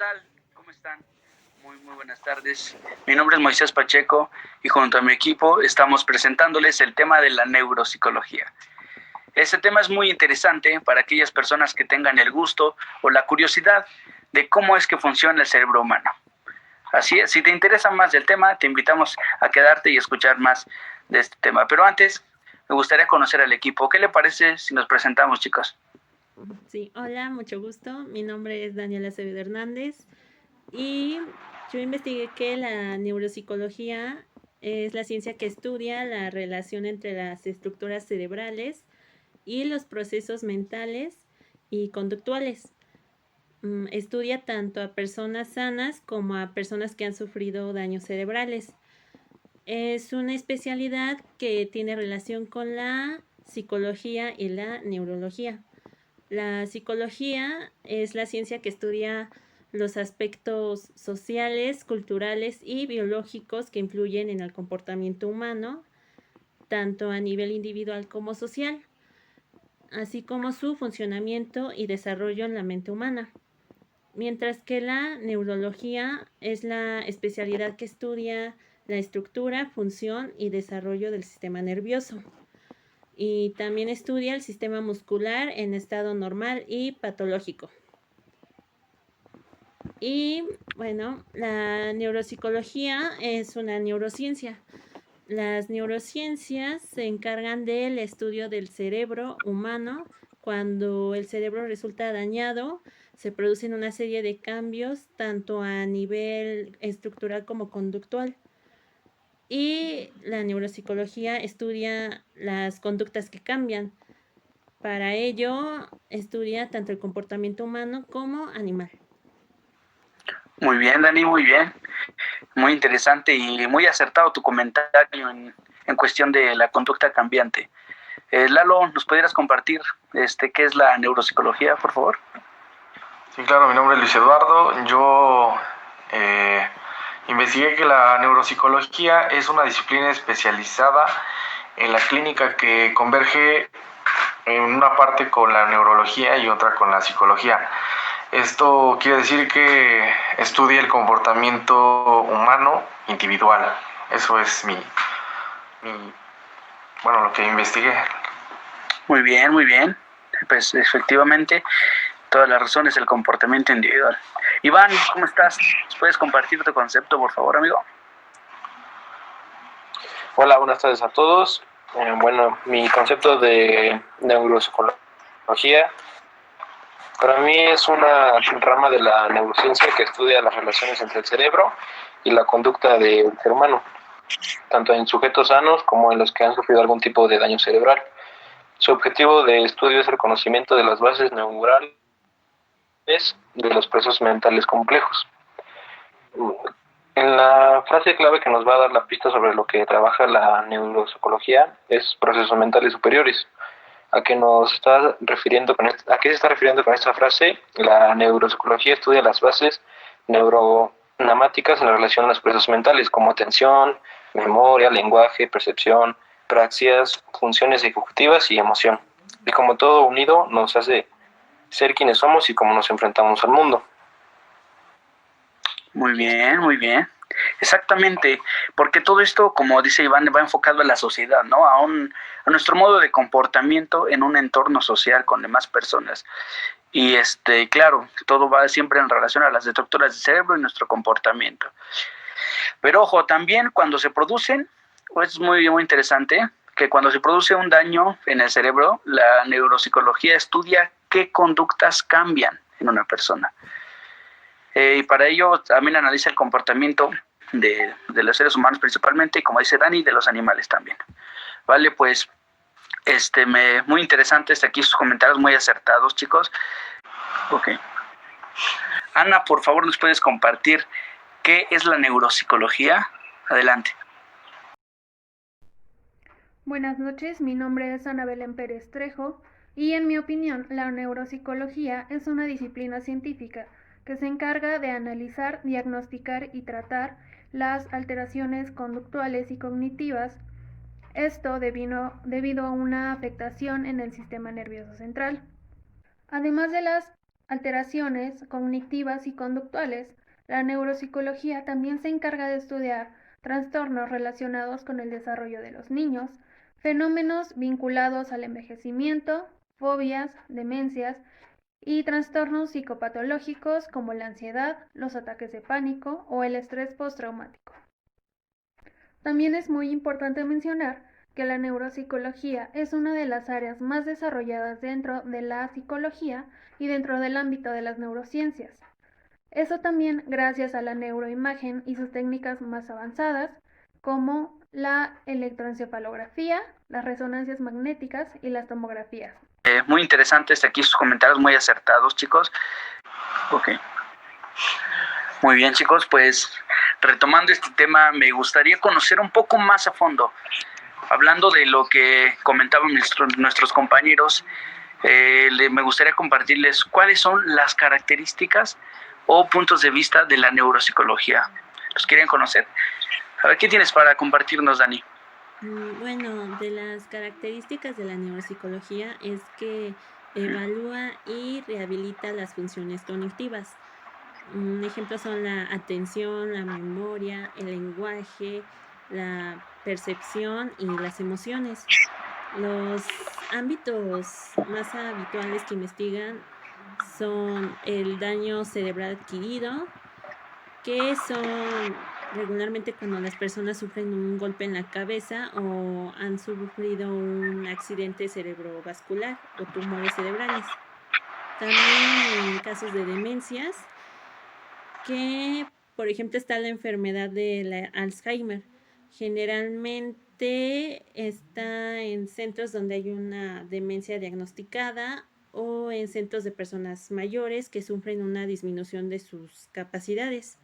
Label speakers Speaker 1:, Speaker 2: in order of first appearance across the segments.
Speaker 1: tal? ¿Cómo están? Muy buenas tardes. Mi nombre es Moisés Pacheco y junto a mi equipo estamos presentándoles el tema de la neuropsicología. Este tema es muy interesante para aquellas personas que tengan el gusto o la curiosidad de cómo es que funciona el cerebro humano. Así es, si te interesa más del tema, te invitamos a quedarte y escuchar más de este tema. Pero antes, me gustaría conocer al equipo. ¿Qué le parece si nos presentamos, chicos?
Speaker 2: Sí, hola, mucho gusto. Mi nombre es Daniela Acevedo Hernández y yo investigué que la neuropsicología es la ciencia que estudia la relación entre las estructuras cerebrales y los procesos mentales y conductuales. Estudia tanto a personas sanas como a personas que han sufrido daños cerebrales. Es una especialidad que tiene relación con la psicología y la neurología. La psicología es la ciencia que estudia los aspectos sociales, culturales y biológicos que influyen en el comportamiento humano, tanto a nivel individual como social, así como su funcionamiento y desarrollo en la mente humana. Mientras que la neurología es la especialidad que estudia la estructura, función y desarrollo del sistema nervioso. Y también estudia el sistema muscular en estado normal y patológico. Y bueno, la neuropsicología es una neurociencia. Las neurociencias se encargan del estudio del cerebro humano. Cuando el cerebro resulta dañado, se producen una serie de cambios tanto a nivel estructural como conductual. Y la neuropsicología estudia las conductas que cambian. Para ello, estudia tanto el comportamiento humano como animal.
Speaker 1: Muy bien, Dani, muy bien. Muy interesante y muy acertado tu comentario en cuestión de la conducta cambiante. Lalo, ¿nos pudieras compartir qué es la neuropsicología, por favor?
Speaker 3: Sí, claro, mi nombre es Luis Eduardo. Yo investigué que la neuropsicología es una disciplina especializada en la clínica que converge en una parte con la neurología y otra con la psicología. Esto quiere decir que estudia el comportamiento humano individual. Eso es lo que investigué.
Speaker 1: Muy bien, muy bien. Pues efectivamente, toda la razón es el comportamiento individual. Iván, ¿cómo estás? ¿Puedes compartir tu concepto, por favor, amigo?
Speaker 4: Hola, buenas tardes a todos. Mi concepto de neuropsicología para mí es una rama de la neurociencia que estudia las relaciones entre el cerebro y la conducta del ser humano, tanto en sujetos sanos como en los que han sufrido algún tipo de daño cerebral. Su objetivo de estudio es el conocimiento de las bases neurales de los procesos mentales complejos. En la frase clave que nos va a dar la pista sobre lo que trabaja la neuropsicología es procesos mentales superiores. ¿A qué nos está refiriendo a qué se está refiriendo con esta frase? La neuropsicología estudia las bases neuronamáticas en la relación a los procesos mentales, como atención, memoria, lenguaje, percepción, praxias, funciones ejecutivas y emoción. Y como todo unido nos hace ser quienes somos y cómo nos enfrentamos al mundo.
Speaker 1: Muy bien, muy bien. Exactamente, porque todo esto, como dice Iván, va enfocado a la sociedad, ¿no? A nuestro modo de comportamiento en un entorno social con demás personas. Y claro, todo va siempre en relación a las estructuras del cerebro y nuestro comportamiento. Pero ojo, también cuando se producen, es muy interesante que cuando se produce un daño en el cerebro, la neuropsicología estudia qué conductas cambian en una persona. Y para ello también analiza el comportamiento de los seres humanos principalmente y, como dice Dani, de los animales también. Vale, pues muy interesante aquí sus comentarios, muy acertados, chicos. Ok. Ana, por favor, ¿nos puedes compartir qué es la neuropsicología? Adelante.
Speaker 5: Buenas noches, mi nombre es Ana Belén Pérez Trejo y en mi opinión la neuropsicología es una disciplina científica que se encarga de analizar, diagnosticar y tratar las alteraciones conductuales y cognitivas, esto debido a una afectación en el sistema nervioso central. Además de las alteraciones cognitivas y conductuales. La neuropsicología también se encarga de estudiar trastornos relacionados con el desarrollo de los niños, fenómenos vinculados al envejecimiento, fobias, demencias y trastornos psicopatológicos como la ansiedad, los ataques de pánico o el estrés postraumático. También es muy importante mencionar que la neuropsicología es una de las áreas más desarrolladas dentro de la psicología y dentro del ámbito de las neurociencias. Eso también gracias a la neuroimagen y sus técnicas más avanzadas, como la electroencefalografía, las resonancias magnéticas y las tomografías.
Speaker 1: Muy interesantes aquí sus comentarios, muy acertados, chicos. Ok. Muy bien, chicos, pues retomando este tema, me gustaría conocer un poco más a fondo, hablando de lo que comentaban nuestros compañeros. Me gustaría compartirles cuáles son las características o puntos de vista de la neuropsicología. ¿Los quieren conocer? A ver, ¿qué tienes para compartirnos, Dani?
Speaker 2: Bueno, de las características de la neuropsicología es que evalúa y rehabilita las funciones cognitivas. Un ejemplo son la atención, la memoria, el lenguaje, la percepción y las emociones. Los ámbitos más habituales que investigan son el daño cerebral adquirido, que son regularmente cuando las personas sufren un golpe en la cabeza o han sufrido un accidente cerebrovascular o tumores cerebrales. También en casos de demencias, que por ejemplo está la enfermedad de la Alzheimer. Generalmente está en centros donde hay una demencia diagnosticada o en centros de personas mayores que sufren una disminución de sus capacidades.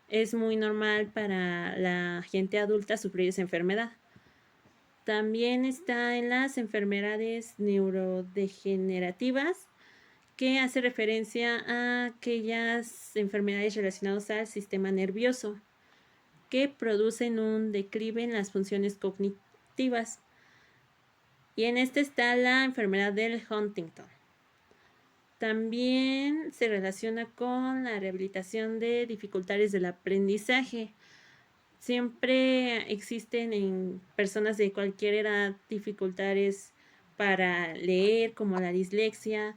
Speaker 2: Es muy normal para la gente adulta sufrir esa enfermedad. También está en las enfermedades neurodegenerativas, que hace referencia a aquellas enfermedades relacionadas al sistema nervioso que producen un declive en las funciones cognitivas. Y en este está la enfermedad del Huntington. También se relaciona con la rehabilitación de dificultades del aprendizaje. Siempre existen en personas de cualquier edad dificultades para leer, como la dislexia,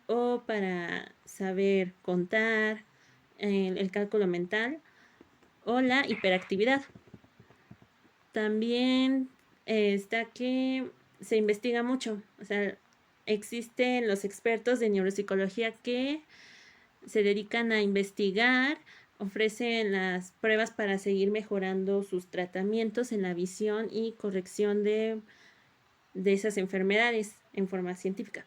Speaker 2: o para saber contar, el cálculo mental o la hiperactividad. También está que se investiga mucho, o sea, existen los expertos de neuropsicología que se dedican a investigar, ofrecen las pruebas para seguir mejorando sus tratamientos en la visión y corrección de esas enfermedades en forma científica.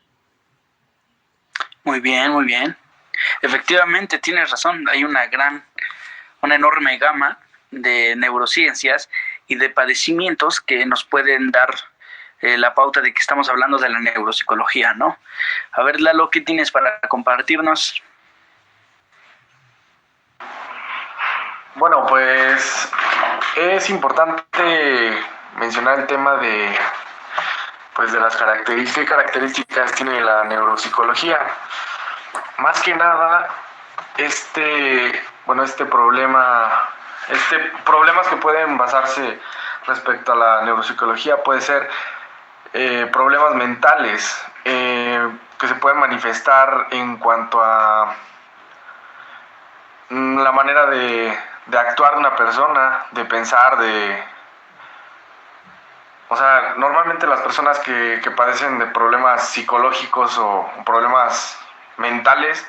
Speaker 1: Muy bien, muy bien. Efectivamente, tienes razón, hay una enorme gama de neurociencias y de padecimientos que nos pueden dar la pauta de que estamos hablando de la neuropsicología, ¿no? A ver, Lalo, ¿qué tienes para compartirnos?
Speaker 3: Bueno, pues es importante mencionar el tema de las características tiene la neuropsicología. Más que nada, problemas que pueden basarse respecto a la neuropsicología puede ser problemas mentales que se pueden manifestar en cuanto a la manera de actuar de una persona, de pensar, o sea, normalmente las personas que padecen de problemas psicológicos o problemas mentales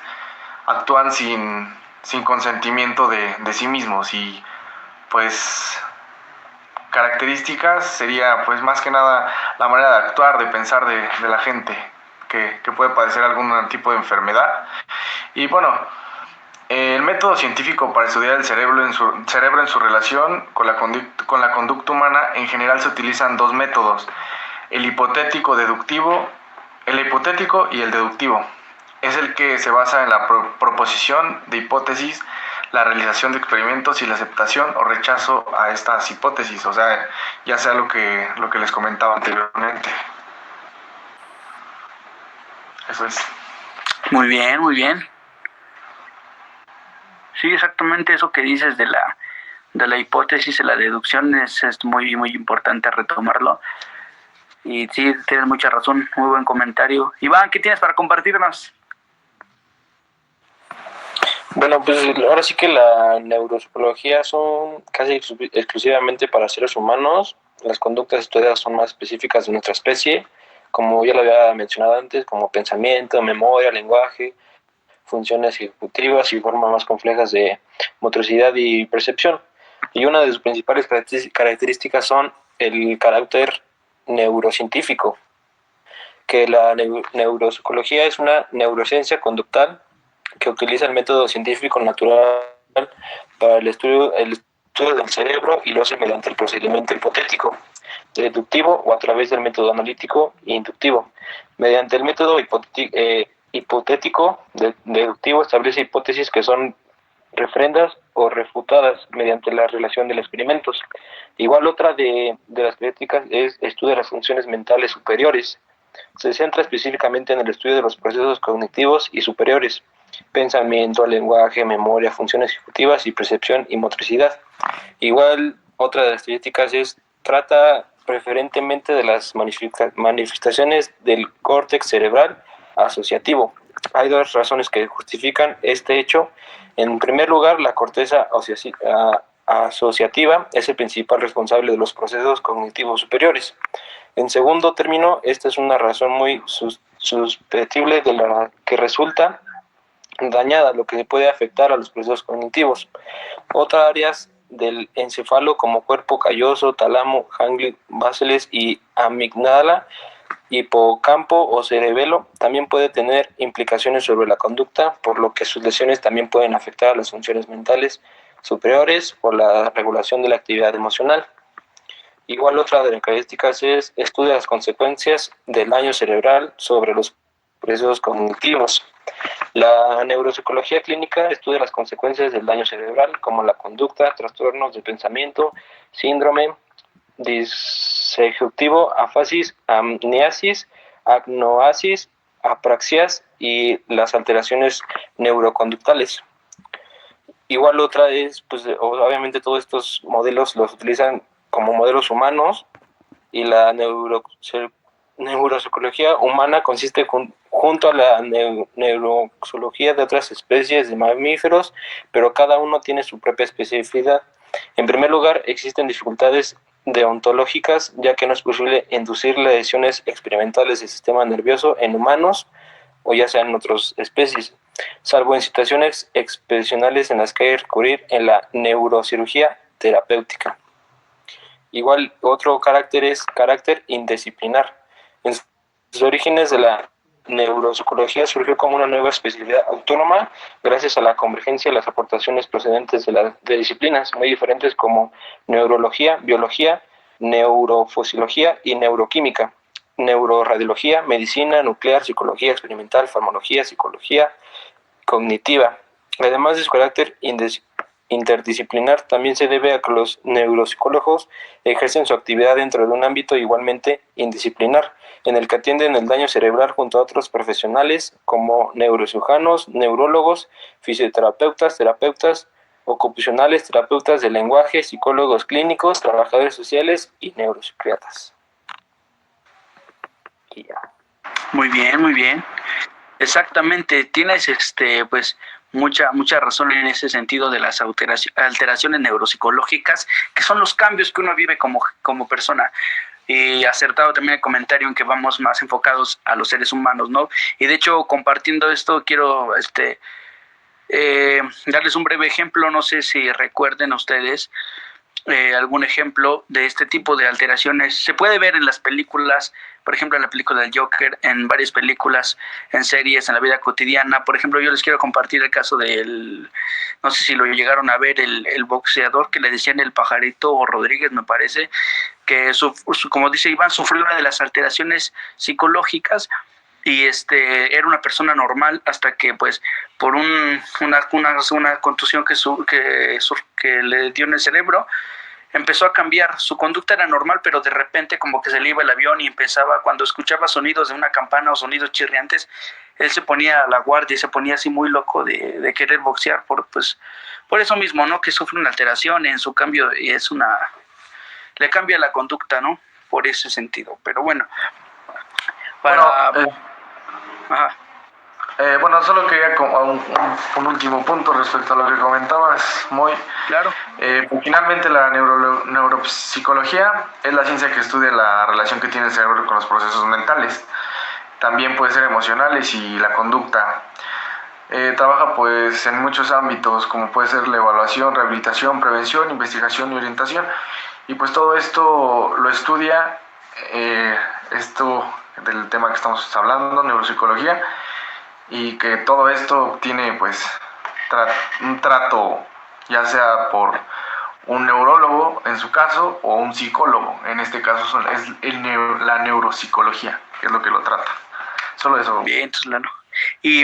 Speaker 3: actúan sin consentimiento de sí mismos, y pues características sería pues más que nada la manera de actuar, de pensar de la gente que puede padecer algún tipo de enfermedad. Y bueno, el método científico para estudiar el cerebro en su relación con la conducta humana, en general se utilizan dos métodos: el hipotético y el deductivo. Es el que se basa en la proposición de hipótesis, la realización de experimentos y la aceptación o rechazo a estas hipótesis, o sea, ya sea lo que les comentaba anteriormente. Eso es.
Speaker 1: Muy bien, muy bien. Sí, exactamente eso que dices de la hipótesis, de la deducción es muy, muy importante retomarlo. Y sí, tienes mucha razón, muy buen comentario. Iván, ¿qué tienes para compartirnos?
Speaker 4: Bueno, pues ahora sí que la neuropsicología son casi exclusivamente para seres humanos. Las conductas estudiadas son más específicas de nuestra especie, como ya lo había mencionado antes, como pensamiento, memoria, lenguaje, funciones ejecutivas y formas más complejas de motricidad y percepción. Y una de sus principales características son el carácter neurocientífico, que la neuropsicología es una neurociencia conductal que utiliza el método científico natural para el estudio del cerebro y lo hace mediante el procedimiento hipotético, deductivo o a través del método analítico e inductivo. Mediante el método hipotético deductivo establece hipótesis que son refrendas o refutadas mediante la relación de los experimentos. Igual otra de las críticas es estudio de las funciones mentales superiores. Se centra específicamente en el estudio de los procesos cognitivos y superiores, pensamiento, lenguaje, memoria, funciones ejecutivas y percepción y motricidad. Igual otra de las críticas es trata preferentemente de las manifestaciones del córtex cerebral asociativo. Hay dos razones que justifican este hecho. En primer lugar, la corteza asociativa es el principal responsable de los procesos cognitivos superiores. En segundo término, esta es una razón muy susceptible de la que resulta dañada, lo que puede afectar a los procesos cognitivos. Otras áreas del encéfalo como cuerpo calloso, tálamo, ganglio basales y amígdala, hipocampo o cerebelo también puede tener implicaciones sobre la conducta, por lo que sus lesiones también pueden afectar a las funciones mentales superiores o la regulación de la actividad emocional. Igual otra de las características es estudia las consecuencias del daño cerebral sobre los procesos cognitivos. La neuropsicología clínica estudia las consecuencias del daño cerebral, como la conducta, trastornos de pensamiento, síndrome, disejutivo, afasis, amniasis, agnoasis, apraxias y las alteraciones neuroconductales. Igual otra es, pues obviamente todos estos modelos los utilizan como modelos humanos y la neuropsicología humana consiste junto a la neurozoología de otras especies de mamíferos, pero cada uno tiene su propia especificidad. En primer lugar, existen dificultades deontológicas, ya que no es posible inducir lesiones experimentales del sistema nervioso en humanos o ya sea en otras especies, salvo en situaciones excepcionales en las que hay que recurrir en la neurocirugía terapéutica. Igual otro carácter es carácter indisciplinar. En sus orígenes de la neuropsicología surgió como una nueva especialidad autónoma gracias a la convergencia de las aportaciones procedentes de disciplinas muy diferentes como neurología, biología, neurofisiología y neuroquímica, neuroradiología, medicina nuclear, psicología experimental, farmacología, psicología cognitiva. Además de su carácter interdisciplinar, también se debe a que los neuropsicólogos ejercen su actividad dentro de un ámbito igualmente indisciplinar, en el que atienden el daño cerebral junto a otros profesionales como neurocirujanos, neurólogos, fisioterapeutas, terapeutas ocupacionales, terapeutas del lenguaje, psicólogos clínicos, trabajadores sociales y neuropsiquiatras. Y ya.
Speaker 1: Muy bien, muy bien. Exactamente, tienes pues mucha razón en ese sentido de las alteraciones neuropsicológicas, que son los cambios que uno vive como persona. Y acertado también el comentario en que vamos más enfocados a los seres humanos, ¿no? Y de hecho, compartiendo esto, quiero darles un breve ejemplo. No sé si recuerden ustedes algún ejemplo de este tipo de alteraciones. Se puede ver en las películas, por ejemplo en la película del Joker, en varias películas, en series, en la vida cotidiana. Por ejemplo, yo les quiero compartir el caso del, no sé si lo llegaron a ver, el boxeador que le decían el Pajarito o Rodríguez, me parece, que como dice Iván, sufrió una de las alteraciones psicológicas y era una persona normal hasta que pues por una contusión que le dio en el cerebro, empezó a cambiar. Su conducta era normal, pero de repente como que se le iba el avión y empezaba, cuando escuchaba sonidos de una campana o sonidos chirriantes, él se ponía a la guardia y se ponía así muy loco de querer boxear por eso mismo, ¿no? Que sufre una alteración en su cambio y le cambia la conducta, ¿no? Por ese sentido. Pero bueno, para...
Speaker 3: Bueno,
Speaker 1: ajá.
Speaker 3: Bueno, solo quería un último punto respecto a lo que comentabas, Moy.
Speaker 1: Claro.
Speaker 3: Finalmente la neuropsicología es la ciencia que estudia la relación que tiene el cerebro con los procesos mentales. También puede ser emocionales y la conducta. Trabaja pues en muchos ámbitos, como puede ser la evaluación, rehabilitación, prevención, investigación y orientación. Y pues todo esto lo estudia, esto del tema que estamos hablando, neuropsicología, y que todo esto tiene pues un trato, ya sea por un neurólogo en su caso o un psicólogo. En este caso es la neuropsicología, que es lo que lo trata. Solo eso.
Speaker 1: Bien, entonces, Lalo. Y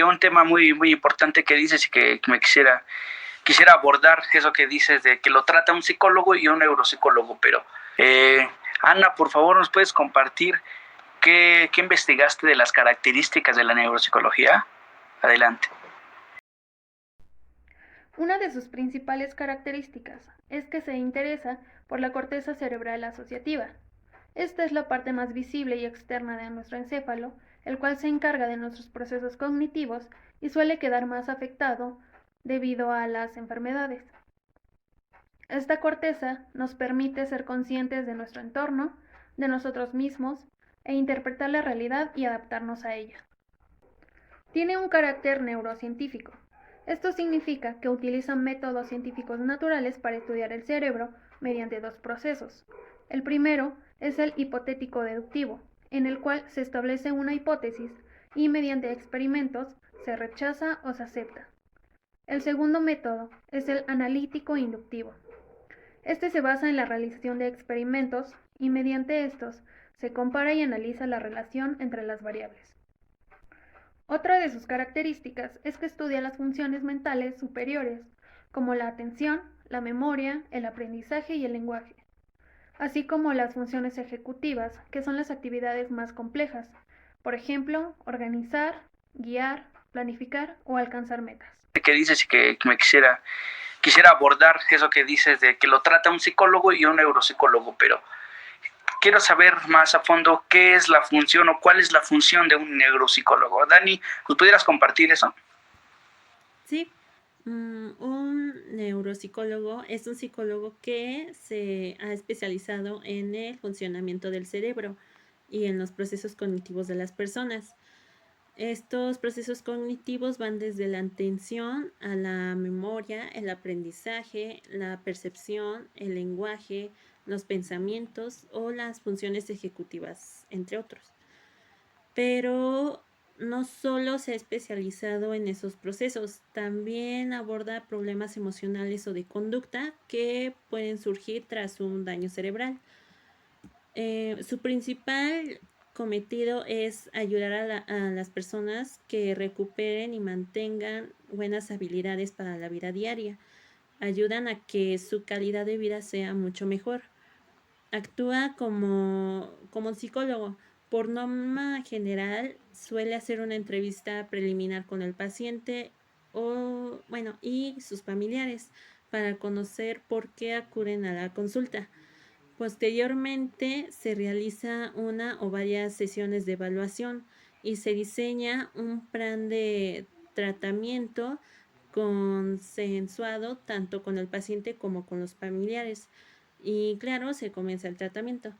Speaker 1: un tema muy, muy importante que dices y que me quisiera abordar, eso que dices de que lo trata un psicólogo y un neuropsicólogo, pero Ana, por favor, ¿nos puedes compartir qué investigaste de las características de la neuropsicología? Adelante.
Speaker 5: Una de sus principales características es que se interesa por la corteza cerebral asociativa. Esta es la parte más visible y externa de nuestro encéfalo, el cual se encarga de nuestros procesos cognitivos y suele quedar más afectado debido a las enfermedades. Esta corteza nos permite ser conscientes de nuestro entorno, de nosotros mismos, e interpretar la realidad y adaptarnos a ella. Tiene un carácter neurocientífico. Esto significa que utiliza métodos científicos naturales para estudiar el cerebro mediante dos procesos. El primero es el hipotético-deductivo, en el cual se establece una hipótesis y mediante experimentos se rechaza o se acepta. El segundo método es el analítico-inductivo. Este se basa en la realización de experimentos y mediante estos se compara y analiza la relación entre las variables. Otra de sus características es que estudia las funciones mentales superiores, como la atención, la memoria, el aprendizaje y el lenguaje, así como las funciones ejecutivas, que son las actividades más complejas, por ejemplo, organizar, guiar, planificar o alcanzar metas.
Speaker 1: ¿Qué dices y que me quisiera abordar eso que dices de que lo trata un psicólogo y un neuropsicólogo, pero quiero saber más a fondo qué es la función o cuál es la función de un neuropsicólogo. Dani, ¿nos pudieras compartir eso?
Speaker 2: Sí, un neuropsicólogo es un psicólogo que se ha especializado en el funcionamiento del cerebro y en los procesos cognitivos de las personas. Estos procesos cognitivos van desde la atención a la memoria, el aprendizaje, la percepción, el lenguaje, los pensamientos o las funciones ejecutivas, entre otros. Pero no solo se ha especializado en esos procesos, también aborda problemas emocionales o de conducta que pueden surgir tras un daño cerebral. Su principal cometido es ayudar a las personas que recuperen y mantengan buenas habilidades para la vida diaria. Ayudan a que su calidad de vida sea mucho mejor. Actúa como un psicólogo. Por norma general, suele hacer una entrevista preliminar con el paciente y sus familiares para conocer por qué acuden a la consulta. Posteriormente se realiza una o varias sesiones de evaluación y se diseña un plan de tratamiento consensuado tanto con el paciente como con los familiares. Y claro, se comienza el tratamiento.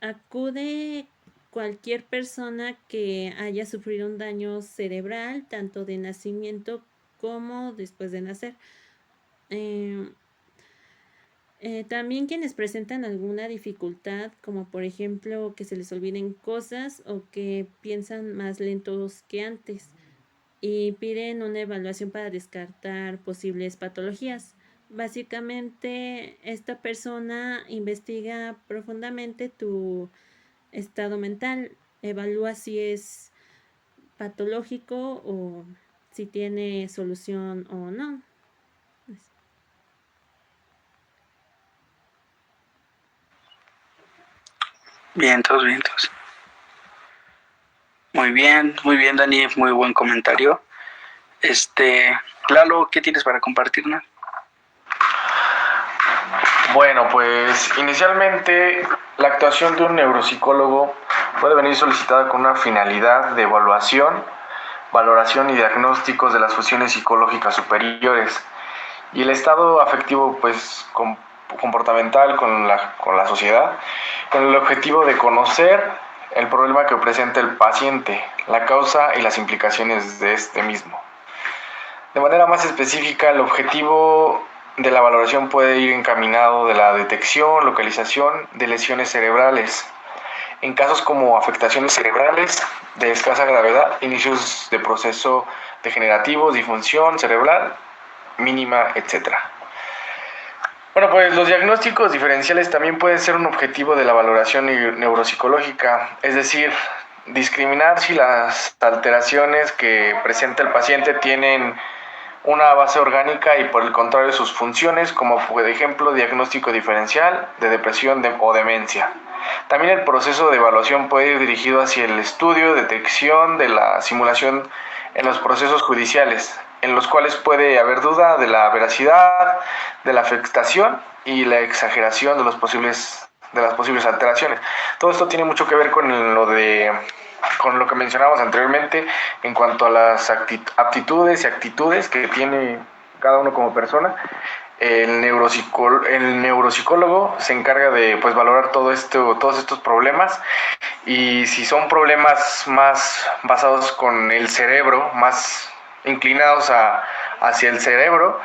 Speaker 2: Acude cualquier persona que haya sufrido un daño cerebral, tanto de nacimiento como después de nacer. También quienes presentan alguna dificultad, como por ejemplo que se les olviden cosas o que piensan más lentos que antes y piden una evaluación para descartar posibles patologías. Básicamente, esta persona investiga profundamente tu estado mental, evalúa si es patológico o si tiene solución o no.
Speaker 1: Vientos, vientos. Muy bien, Dani, muy buen comentario. Lalo, ¿qué tienes para compartirnos?
Speaker 3: Bueno, pues inicialmente la actuación de un neuropsicólogo puede venir solicitada con una finalidad de evaluación, valoración y diagnósticos de las funciones psicológicas superiores y el estado afectivo pues comportamental con la sociedad, con el objetivo de conocer el problema que presenta el paciente, la causa y las implicaciones de este mismo. De manera más específica, el objetivo de la valoración puede ir encaminado de la detección, localización de lesiones cerebrales. En casos como afectaciones cerebrales de escasa gravedad, inicios de proceso degenerativo, disfunción cerebral mínima, etc. Bueno, pues los diagnósticos diferenciales también pueden ser un objetivo de la valoración neuropsicológica, es decir, discriminar si las alteraciones que presenta el paciente tienen una base orgánica y por el contrario sus funciones, como por ejemplo diagnóstico diferencial de depresión o demencia. También el proceso de evaluación puede ir dirigido hacia el estudio, detección de la simulación en los procesos judiciales, en los cuales puede haber duda de la veracidad, de la afectación y la exageración de las posibles alteraciones. Todo esto tiene mucho que ver con lo que mencionábamos anteriormente en cuanto a las aptitudes y actitudes que tiene cada uno como persona. El neuropsicólogo se encarga de pues valorar todos estos problemas, y si son problemas más basados con el cerebro, más inclinados hacia el cerebro,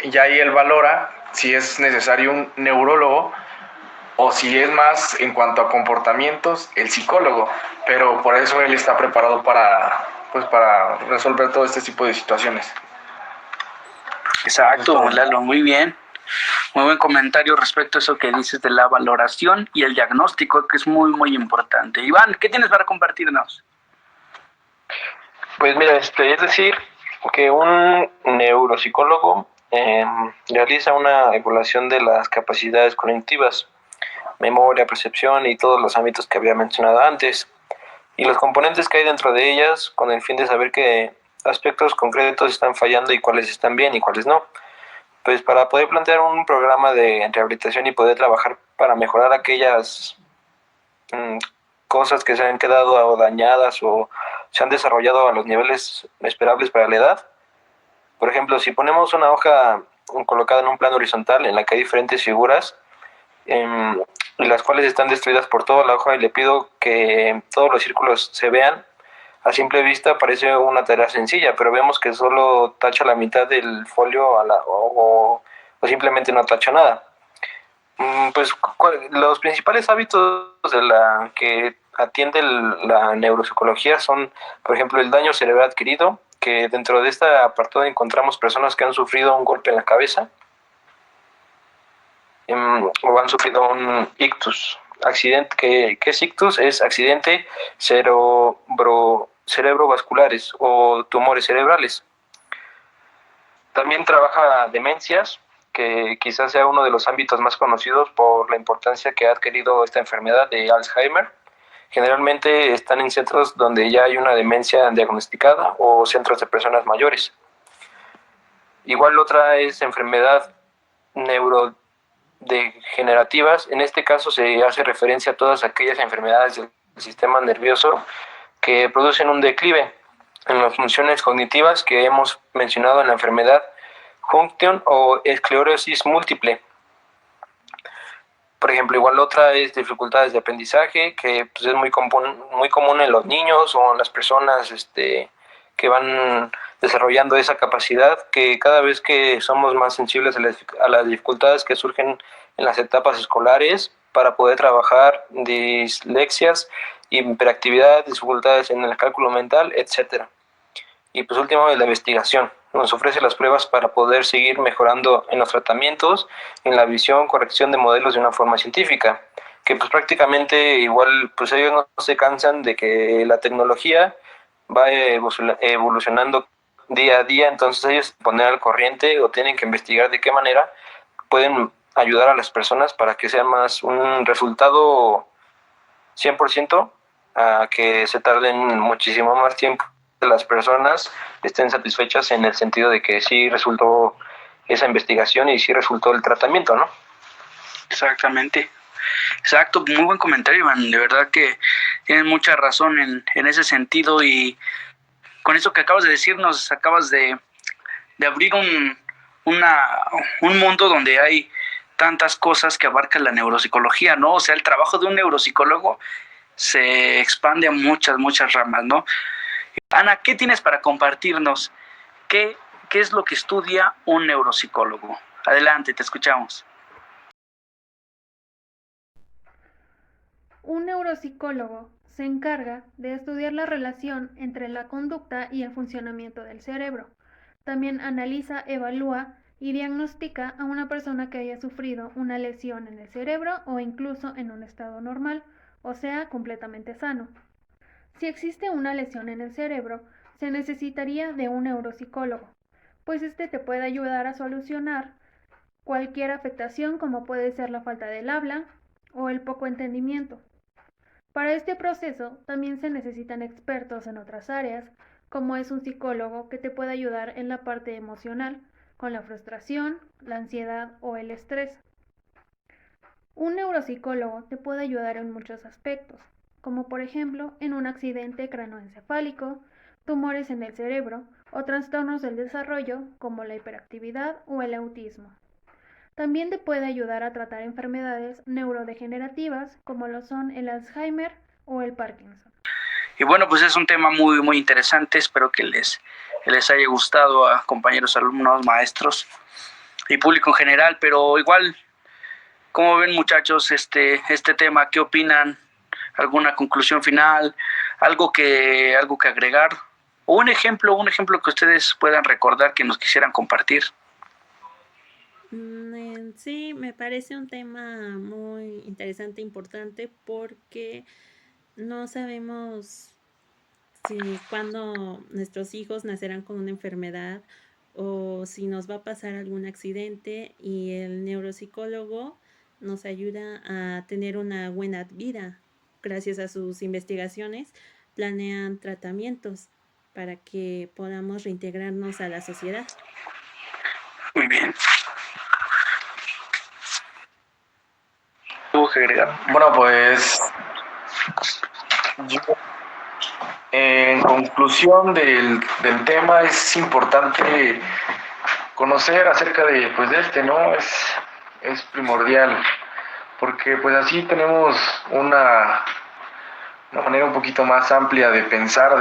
Speaker 3: ya ahí él valora si es necesario un neurólogo o si es más en cuanto a comportamientos el psicólogo, pero por eso él está preparado para resolver todo este tipo de situaciones.
Speaker 1: Exacto, Lalo, muy bien. Muy buen comentario respecto a eso que dices de la valoración y el diagnóstico, que es muy, muy importante. Iván, ¿qué tienes para compartirnos?
Speaker 4: Pues mira, es decir, que un neuropsicólogo realiza una evaluación de las capacidades cognitivas, memoria, percepción y todos los ámbitos que había mencionado antes, y los componentes que hay dentro de ellas, con el fin de saber qué aspectos concretos están fallando y cuáles están bien y cuáles no. Pues para poder plantear un programa de rehabilitación y poder trabajar para mejorar aquellas cosas que se han quedado dañadas o se han desarrollado a los niveles esperables para la edad. Por ejemplo, si ponemos una hoja colocada en un plano horizontal en la que hay diferentes figuras, las cuales están destruidas por toda la hoja, y le pido que todos los círculos se vean, a simple vista parece una tarea sencilla, pero vemos que solo tacha la mitad del folio o simplemente no tacha nada. Pues los principales hábitos de la que atiende la neuropsicología son, por ejemplo, el daño cerebral adquirido, que dentro de esta apartado encontramos personas que han sufrido un golpe en la cabeza o han sufrido un ictus. Accidente, ¿qué es ictus? Es accidente cerebrovasculares o tumores cerebrales. También trabaja demencias, que quizás sea uno de los ámbitos más conocidos por la importancia que ha adquirido esta enfermedad de Alzheimer. Generalmente están en centros donde ya hay una demencia diagnosticada o centros de personas mayores. Igual otra es enfermedad neurodegenerativas. En este caso se hace referencia a todas aquellas enfermedades del sistema nervioso que producen un declive en las funciones cognitivas que hemos mencionado en la enfermedad Huntington o esclerosis múltiple. Por ejemplo, igual otra es dificultades de aprendizaje, que pues, es muy común en los niños o en las personas que van desarrollando esa capacidad, que cada vez que somos más sensibles a las dificultades que surgen en las etapas escolares para poder trabajar dislexias, hiperactividad, dificultades en el cálculo mental, etc. Y pues último, la investigación. Nos ofrece las pruebas para poder seguir mejorando en los tratamientos, en la visión, corrección de modelos de una forma científica, que pues prácticamente igual pues ellos no se cansan de que la tecnología va evolucionando día a día, entonces ellos ponen al corriente o tienen que investigar de qué manera pueden ayudar a las personas para que sea más un resultado 100% a que se tarden muchísimo más tiempo, que las personas estén satisfechas en el sentido de que sí resultó esa investigación y sí resultó el tratamiento, ¿no?
Speaker 1: Exactamente. Exacto, muy buen comentario, Iván. De verdad que tienes mucha razón en ese sentido, y con eso que acabas de decir nos acabas de abrir un mundo donde hay tantas cosas que abarca la neuropsicología, ¿no? O sea, el trabajo de un neuropsicólogo se expande a muchas ramas, ¿no? Ana, ¿qué tienes para compartirnos? ¿Qué es lo que estudia un neuropsicólogo? Adelante, te escuchamos.
Speaker 5: Un neuropsicólogo se encarga de estudiar la relación entre la conducta y el funcionamiento del cerebro. También analiza, evalúa y diagnostica a una persona que haya sufrido una lesión en el cerebro o incluso en un estado normal, o sea, completamente sano. Si existe una lesión en el cerebro, se necesitaría de un neuropsicólogo, pues este te puede ayudar a solucionar cualquier afectación como puede ser la falta del habla o el poco entendimiento. Para este proceso también se necesitan expertos en otras áreas, como es un psicólogo que te puede ayudar en la parte emocional, con la frustración, la ansiedad o el estrés. Un neuropsicólogo te puede ayudar en muchos aspectos, como por ejemplo en un accidente cranoencefálico, tumores en el cerebro o trastornos del desarrollo como la hiperactividad o el autismo. También te puede ayudar a tratar enfermedades neurodegenerativas como lo son el Alzheimer o el Parkinson.
Speaker 1: Y bueno, pues es un tema muy interesante. Espero que les haya gustado a compañeros, alumnos, maestros y público en general. Pero igual, ¿cómo ven, muchachos, este tema? ¿Qué opinan? ¿Alguna conclusión final? ¿Algo que agregar? ¿O un ejemplo que ustedes puedan recordar que nos quisieran compartir?
Speaker 2: Sí, me parece un tema muy interesante, importante, porque no sabemos si cuando nuestros hijos nacerán con una enfermedad o si nos va a pasar algún accidente, y el neuropsicólogo nos ayuda a tener una buena vida. Gracias a sus investigaciones, planean tratamientos para que podamos reintegrarnos a la sociedad.
Speaker 1: Muy bien. ¿Tuvo que agregar?
Speaker 3: Bueno, pues yo, en conclusión del tema, es importante conocer acerca de, pues, de ¿no? Es primordial, porque pues así tenemos una manera un poquito más amplia de pensar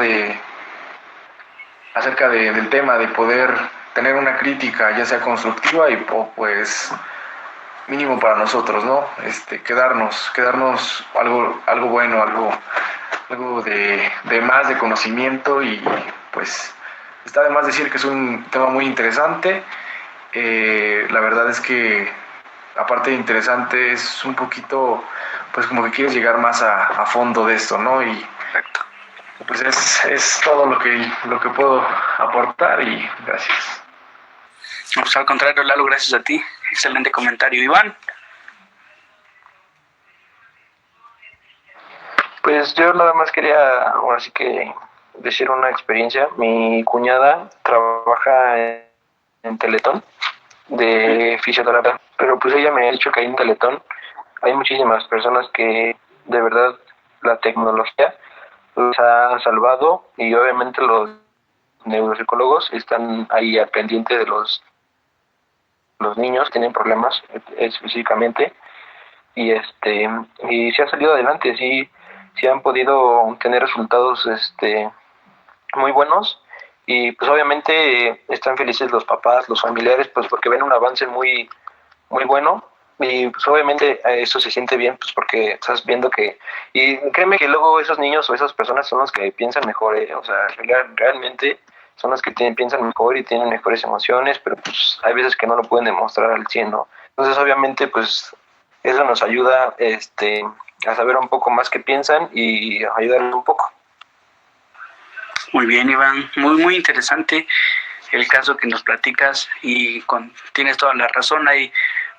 Speaker 3: acerca del tema, de poder tener una crítica, ya sea constructiva o pues mínimo para nosotros, ¿no? Quedarnos algo bueno, algo de más de conocimiento, y pues está de más decir que es un tema muy interesante. La verdad es que aparte de interesante, es un poquito, pues como que quieres llegar más a fondo de esto, ¿no? Y pues es todo lo que puedo aportar, y gracias.
Speaker 1: Pues al contrario, Lalo, gracias a ti. Excelente comentario. Iván.
Speaker 4: Pues yo nada más quería, ahora sí que decir una experiencia. Mi cuñada trabaja en Teletón de fisioterapia, pero pues ella me ha dicho que ahí en Teletón hay muchísimas personas que de verdad la tecnología los ha salvado, y obviamente los neuropsicólogos están ahí al pendiente de los niños que tienen problemas físicamente, y y se han salido adelante, sí han podido tener resultados muy buenos, y pues obviamente están felices los papás, los familiares, pues porque ven un avance muy bueno, y pues obviamente eso se siente bien, pues porque estás viendo y créeme que luego esos niños o esas personas son los que piensan mejor, o sea, realmente son los que piensan mejor y tienen mejores emociones, pero pues hay veces que no lo pueden demostrar al 100, ¿no? Entonces obviamente pues eso nos ayuda a saber un poco más qué piensan y ayudarles un poco.
Speaker 1: Muy bien, Iván. Muy interesante el caso que nos platicas, y tienes toda la razón. Hay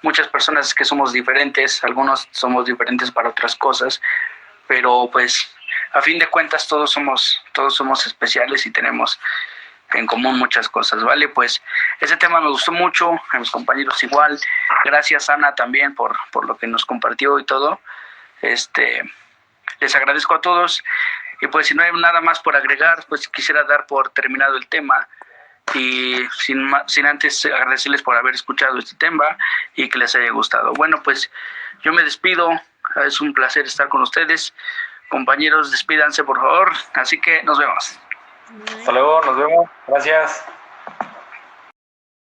Speaker 1: muchas personas que somos diferentes, algunos somos diferentes para otras cosas, pero pues a fin de cuentas todos somos especiales y tenemos en común muchas cosas, ¿vale? Pues ese tema me gustó mucho, a mis compañeros igual. Gracias, Ana, también por lo que nos compartió y todo. Les agradezco a todos y pues si no hay nada más por agregar, pues quisiera dar por terminado el tema y sin antes agradecerles por haber escuchado este tema y que les haya gustado. Bueno, pues yo me despido, es un placer estar con ustedes. Compañeros, despídanse por favor, así que nos vemos.
Speaker 3: Hasta luego, nos vemos, gracias.